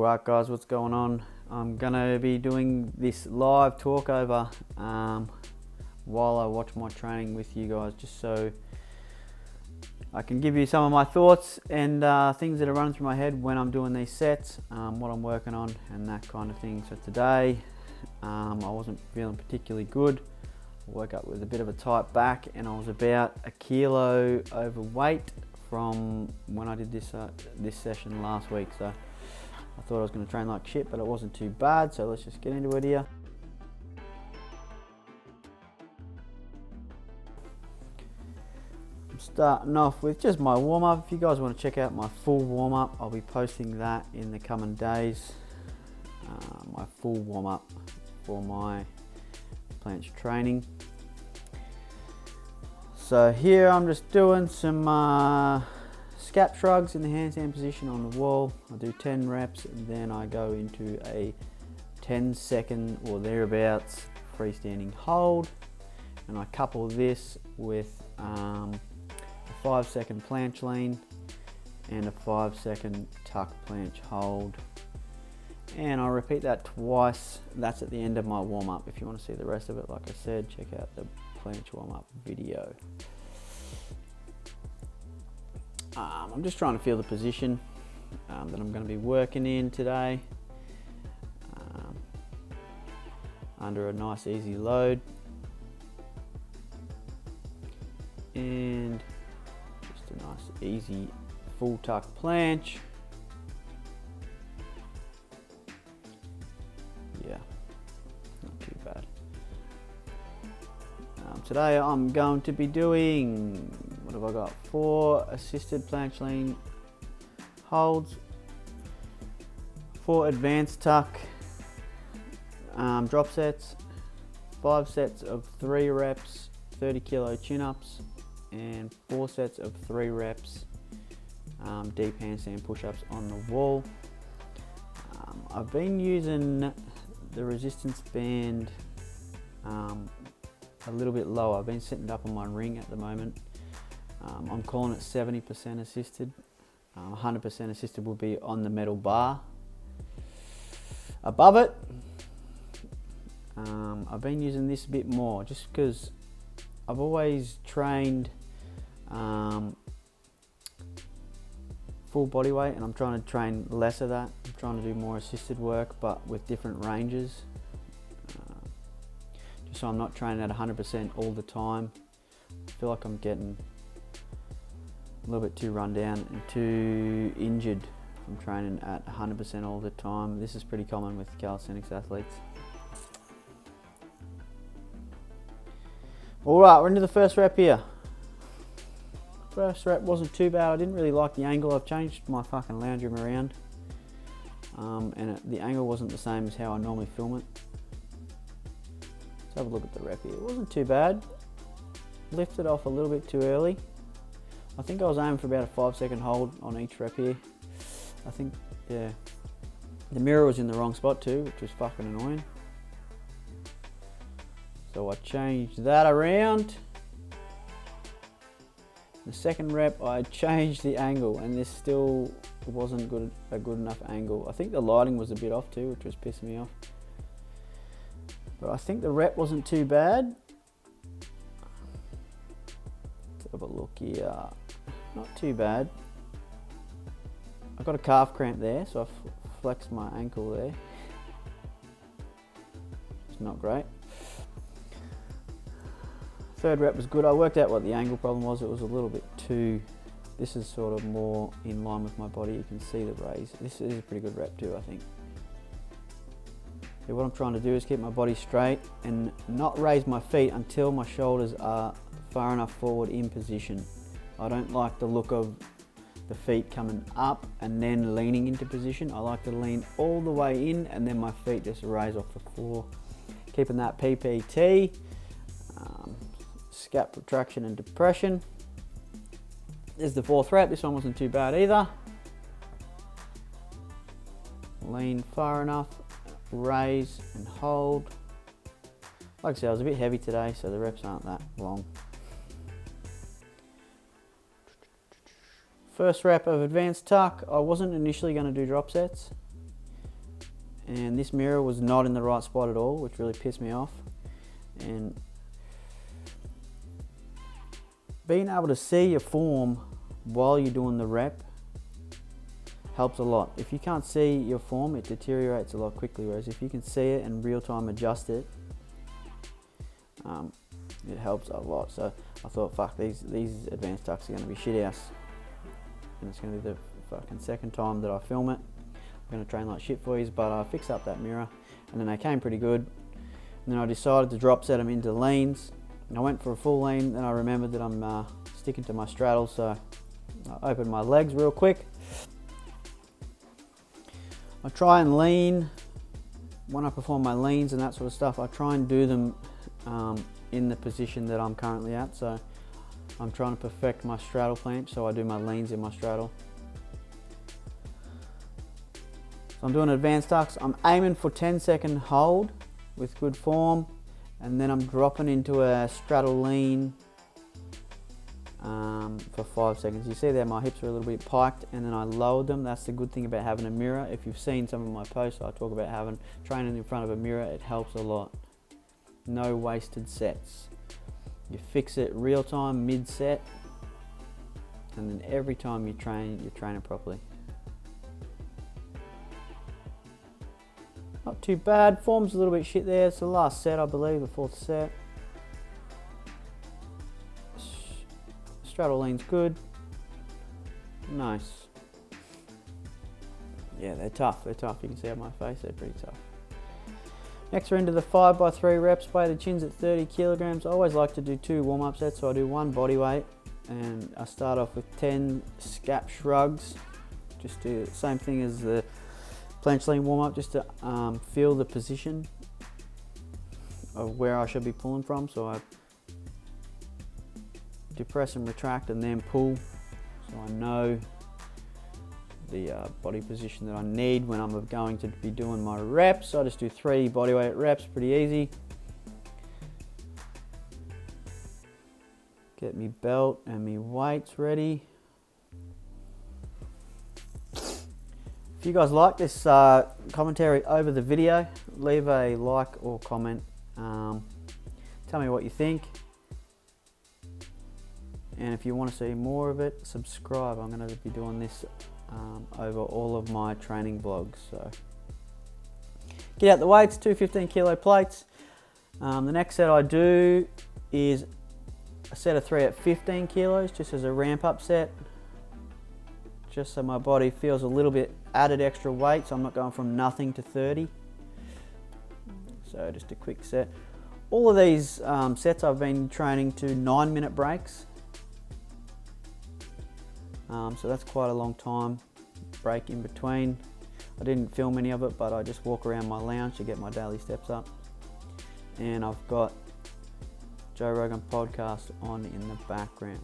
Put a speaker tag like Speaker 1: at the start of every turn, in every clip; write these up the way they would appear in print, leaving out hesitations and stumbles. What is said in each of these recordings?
Speaker 1: Alright guys, what's going on? I'm gonna be doing this live talk over while I watch my training with you guys, just so I can give you some of my thoughts and things that are running through my head when I'm doing these sets, what I'm working on and that kind of thing. So today I wasn't feeling particularly good. I woke up with a bit of a tight back and I was about a kilo overweight from when I did this session last week. So I thought I was going to train like shit, but it wasn't too bad, so let's just get into it here. I'm starting off with just my warm-up. If you guys want to check out my full warm-up, I'll be posting that in the coming days. My full warm-up for my planche training. So here I'm just doing some scap shrugs in the handstand position on the wall. I do 10 reps and then I go into a 10-second or thereabouts freestanding hold, and I couple this with a 5-second planche lean and a 5-second tuck planche hold, and I repeat that twice. That's at the end of my warm-up. If you want to see the rest of it, like I said, check out the planche warm-up video. I'm just trying to feel the position that I'm going to be working in today, under a nice easy load, and just a nice easy full tuck planche. Yeah, not too bad. Today I'm going to be doing, what have I got? 4 assisted planche lean holds, 4 advanced tuck drop sets, 5 sets of 3 reps 30 kilo chin-ups, and 4 sets of 3 reps deep handstand push-ups on the wall. I've been using the resistance band a little bit lower. I've been setting it up on my ring at the moment. I'm calling it 70% assisted. 100% assisted will be on the metal bar. Above it, I've been using this a bit more just because I've always trained full body weight, and I'm trying to train less of that. I'm trying to do more assisted work but with different ranges, just so I'm not training at 100% all the time. I feel like I'm getting a little bit too run down and too injured from training at 100% all the time. This is pretty common with calisthenics athletes. Alright, we're into the first rep here. First rep wasn't too bad. I didn't really like the angle. I've changed my fucking lounge room around, and the angle wasn't the same as how I normally film it. Let's have a look at the rep here. It wasn't too bad. Lifted off a little bit too early. I think I was aiming for about a 5-second hold on each rep here. I think, yeah. The mirror was in the wrong spot too, which was fucking annoying. So I changed that around. The second rep, I changed the angle, and this still wasn't a good enough angle. I think the lighting was a bit off too, which was pissing me off. But I think the rep wasn't too bad. Let's have a look here. Not too bad. I got a calf cramp there, so I flexed my ankle there. It's not great. Third rep was good. I worked out what the angle problem was. It was a little bit too, this is sort of more in line with my body. You can see the raise. This is a pretty good rep too, I think. So what I'm trying to do is keep my body straight and not raise my feet until my shoulders are far enough forward in position. I don't like the look of the feet coming up and then leaning into position. I like to lean all the way in and then my feet just raise off the floor. Keeping that PPT. Scap retraction and depression. There's the 4th rep. This one wasn't too bad either. Lean far enough, raise and hold. Like I said, I was a bit heavy today, so the reps aren't that long. First rep of advanced tuck. I wasn't initially going to do drop sets. and this mirror was not in the right spot at all, which really pissed me off. And being able to see your form while you're doing the rep helps a lot. If you can't see your form, it deteriorates a lot quickly, whereas if you can see it and real time adjust it, it helps a lot. So I thought, fuck, these advanced tucks are going to be shit house, and it's going to be the fucking second time that I film it. I'm going to train like shit for you, but I fixed up that mirror, and then they came pretty good. And then I decided to drop set them into leans. I went for a full lean, then I remembered that I'm sticking to my straddle, so I opened my legs real quick. I try and lean, when I perform my leans and that sort of stuff, I try and do them in the position that I'm currently at. So I'm trying to perfect my straddle clamp, so I do my leans in my straddle. So I'm doing advanced tucks. I'm aiming for 10-second hold with good form, and then I'm dropping into a straddle lean for 5 seconds. You see there my hips are a little bit piked, and then I lowered them. That's the good thing about having a mirror. If you've seen some of my posts, I talk about training in front of a mirror. It helps a lot. No wasted sets. You fix it real time, mid set, and then every time you train, you're training properly. Not too bad. Form's a little bit shit there. It's the last set, I believe, the 4th set. Straddle lean's good. Nice. Yeah, they're tough. They're tough. You can see on my face, they're pretty tough. Next, we're into the 5x3 reps. Weigh the chins at 30 kilograms. I always like to do 2 warm-up sets, so I do 1 body weight, and I start off with 10 scap shrugs. Just do the same thing as the planche lean warm-up, just to feel the position of where I should be pulling from. So I depress and retract and then pull, so I know the body position that I need when I'm going to be doing my reps. I just do 3 bodyweight reps, pretty easy. Get me belt and me weights ready. If you guys like this commentary over the video, leave a like or comment. Tell me what you think. And if you want to see more of it, subscribe. I'm going to be doing this over all of my training vlogs. So get out the weights, 2 15-kilo plates. The next set I do is a set of 3 at 15 kilos, just as a ramp up set, just so my body feels a little bit added extra weight, so I'm not going from nothing to 30. So just a quick set. All of these sets I've been training to 9-minute breaks. So that's quite a long time break in between. I didn't film any of it, but I just walk around my lounge to get my daily steps up. And I've got Joe Rogan podcast on in the background.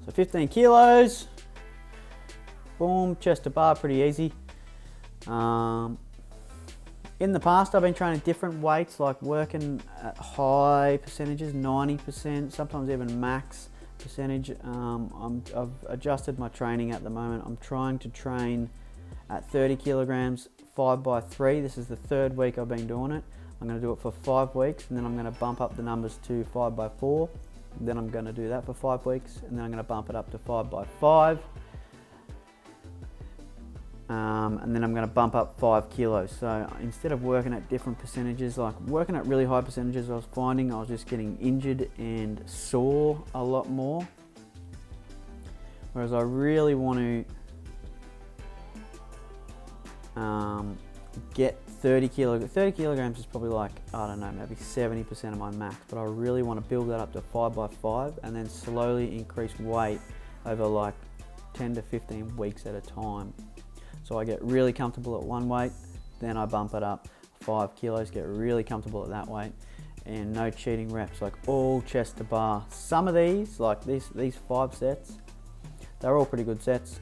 Speaker 1: So 15 kilos, boom, chest to bar, pretty easy. In the past, I've been training different weights, like working at high percentages, 90%, sometimes even max percentage. I've adjusted my training at the moment. I'm trying to train at 30 kilograms, 5x3. This is the 3rd week I've been doing it. I'm going to do it for 5 weeks, and then I'm going to bump up the numbers to 5x4. Then I'm going to do that for 5 weeks, and then I'm going to bump it up to 5x5. And then I'm going to bump up 5 kilos. So instead of working at different percentages, like working at really high percentages, I was finding I was just getting injured and sore a lot more. Whereas I really want to get 30 kilograms. 30 kilograms is probably like, I don't know, maybe 70% of my max, but I really want to build that up to 5x5 and then slowly increase weight over like 10 to 15 weeks at a time. So I get really comfortable at one weight, then I bump it up 5 kilos, get really comfortable at that weight, and no cheating reps, like all chest to bar. Some of these, like these 5 sets, they're all pretty good sets.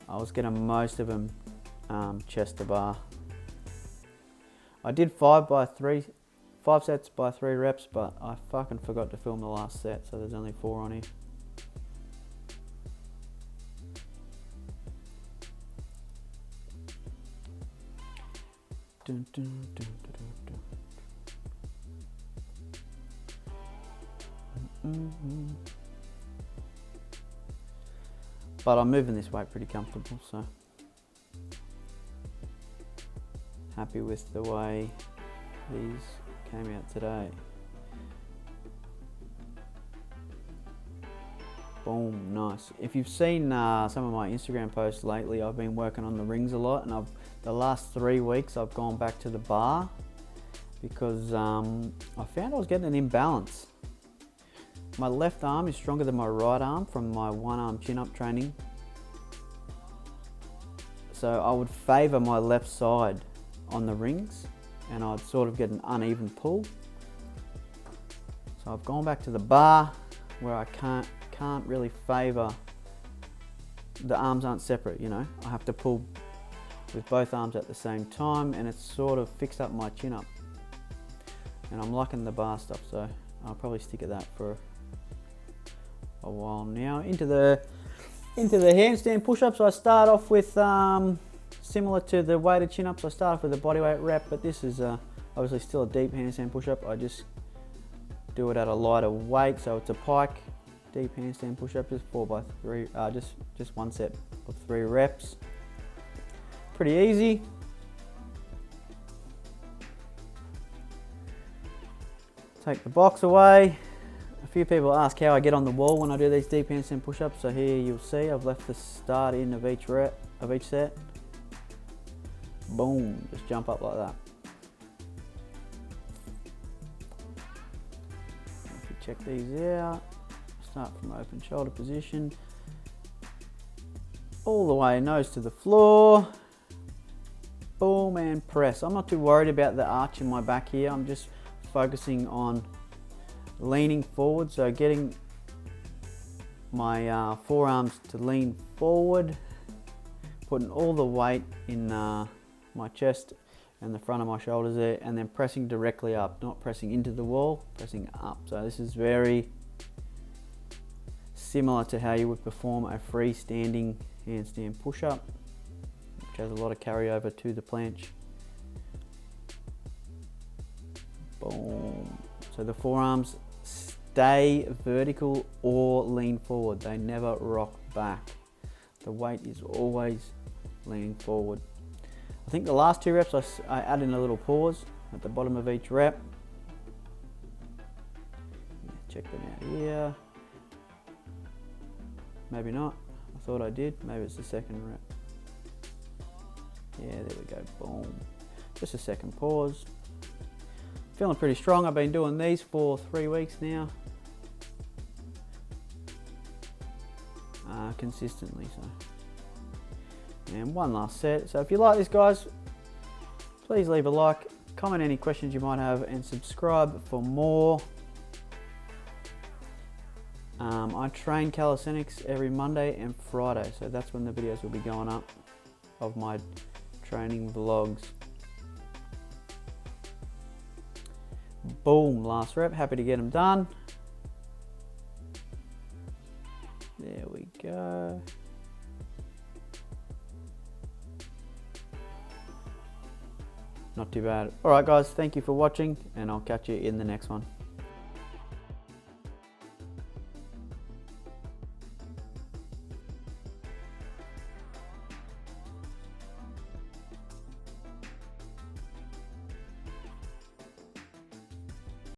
Speaker 1: I was getting most of them chest to bar. I did 5 sets by 3 reps, but I fucking forgot to film the last set, so there's only 4 on here. Dun, dun, dun, dun, dun, dun. But I'm moving this weight pretty comfortable, so happy with the way these came out today. Boom, nice. If you've seen some of my Instagram posts lately, I've been working on the rings a lot, and the last 3 weeks I've gone back to the bar because I found I was getting an imbalance. My left arm is stronger than my right arm from my one arm chin up training. So I would favour my left side on the rings and I'd sort of get an uneven pull. So I've gone back to the bar where I can't really favour, the arms aren't separate, you know. I have to pull with both arms at the same time, and it's sort of fixed up my chin up. And I'm liking the bar stuff, so I'll probably stick at that for a while now. Into the handstand push-ups, I start off with similar to the weighted chin-ups. I start off with a bodyweight rep, but this is obviously still a deep handstand push-up. I just do it at a lighter weight, so it's a pike deep handstand push-up, just 4x3, just one set of 3 reps. Pretty easy. Take the box away. A few people ask how I get on the wall when I do these deep handstand push-ups, so here you'll see I've left the start in of each set. Boom, just jump up like that. If you check these out, start from open shoulder position, all the way nose to the floor. Boom, and press. I'm not too worried about the arch in my back here. I'm just focusing on leaning forward, so getting my forearms to lean forward, putting all the weight in my chest and the front of my shoulders there, and then pressing directly up, not pressing into the wall, pressing up. So this is very similar to how you would perform a freestanding handstand push-up, which has a lot of carryover to the planche. Boom. So the forearms stay vertical or lean forward. They never rock back. The weight is always leaning forward. I think the last 2 reps I add in a little pause at the bottom of each rep. Check them out here. Maybe not. I thought I did. Maybe it's the second rep. Yeah, there we go. Boom. Just a second pause. Feeling pretty strong. I've been doing these for 3 weeks now. Consistently, so. And one last set. So if you like this, guys, please leave a like, comment any questions you might have, and subscribe for more. I train calisthenics every Monday and Friday, so that's when the videos will be going up of my training vlogs. Boom, last rep, happy to get them done. There we go. Not too bad. All right, guys, thank you for watching, and I'll catch you in the next one.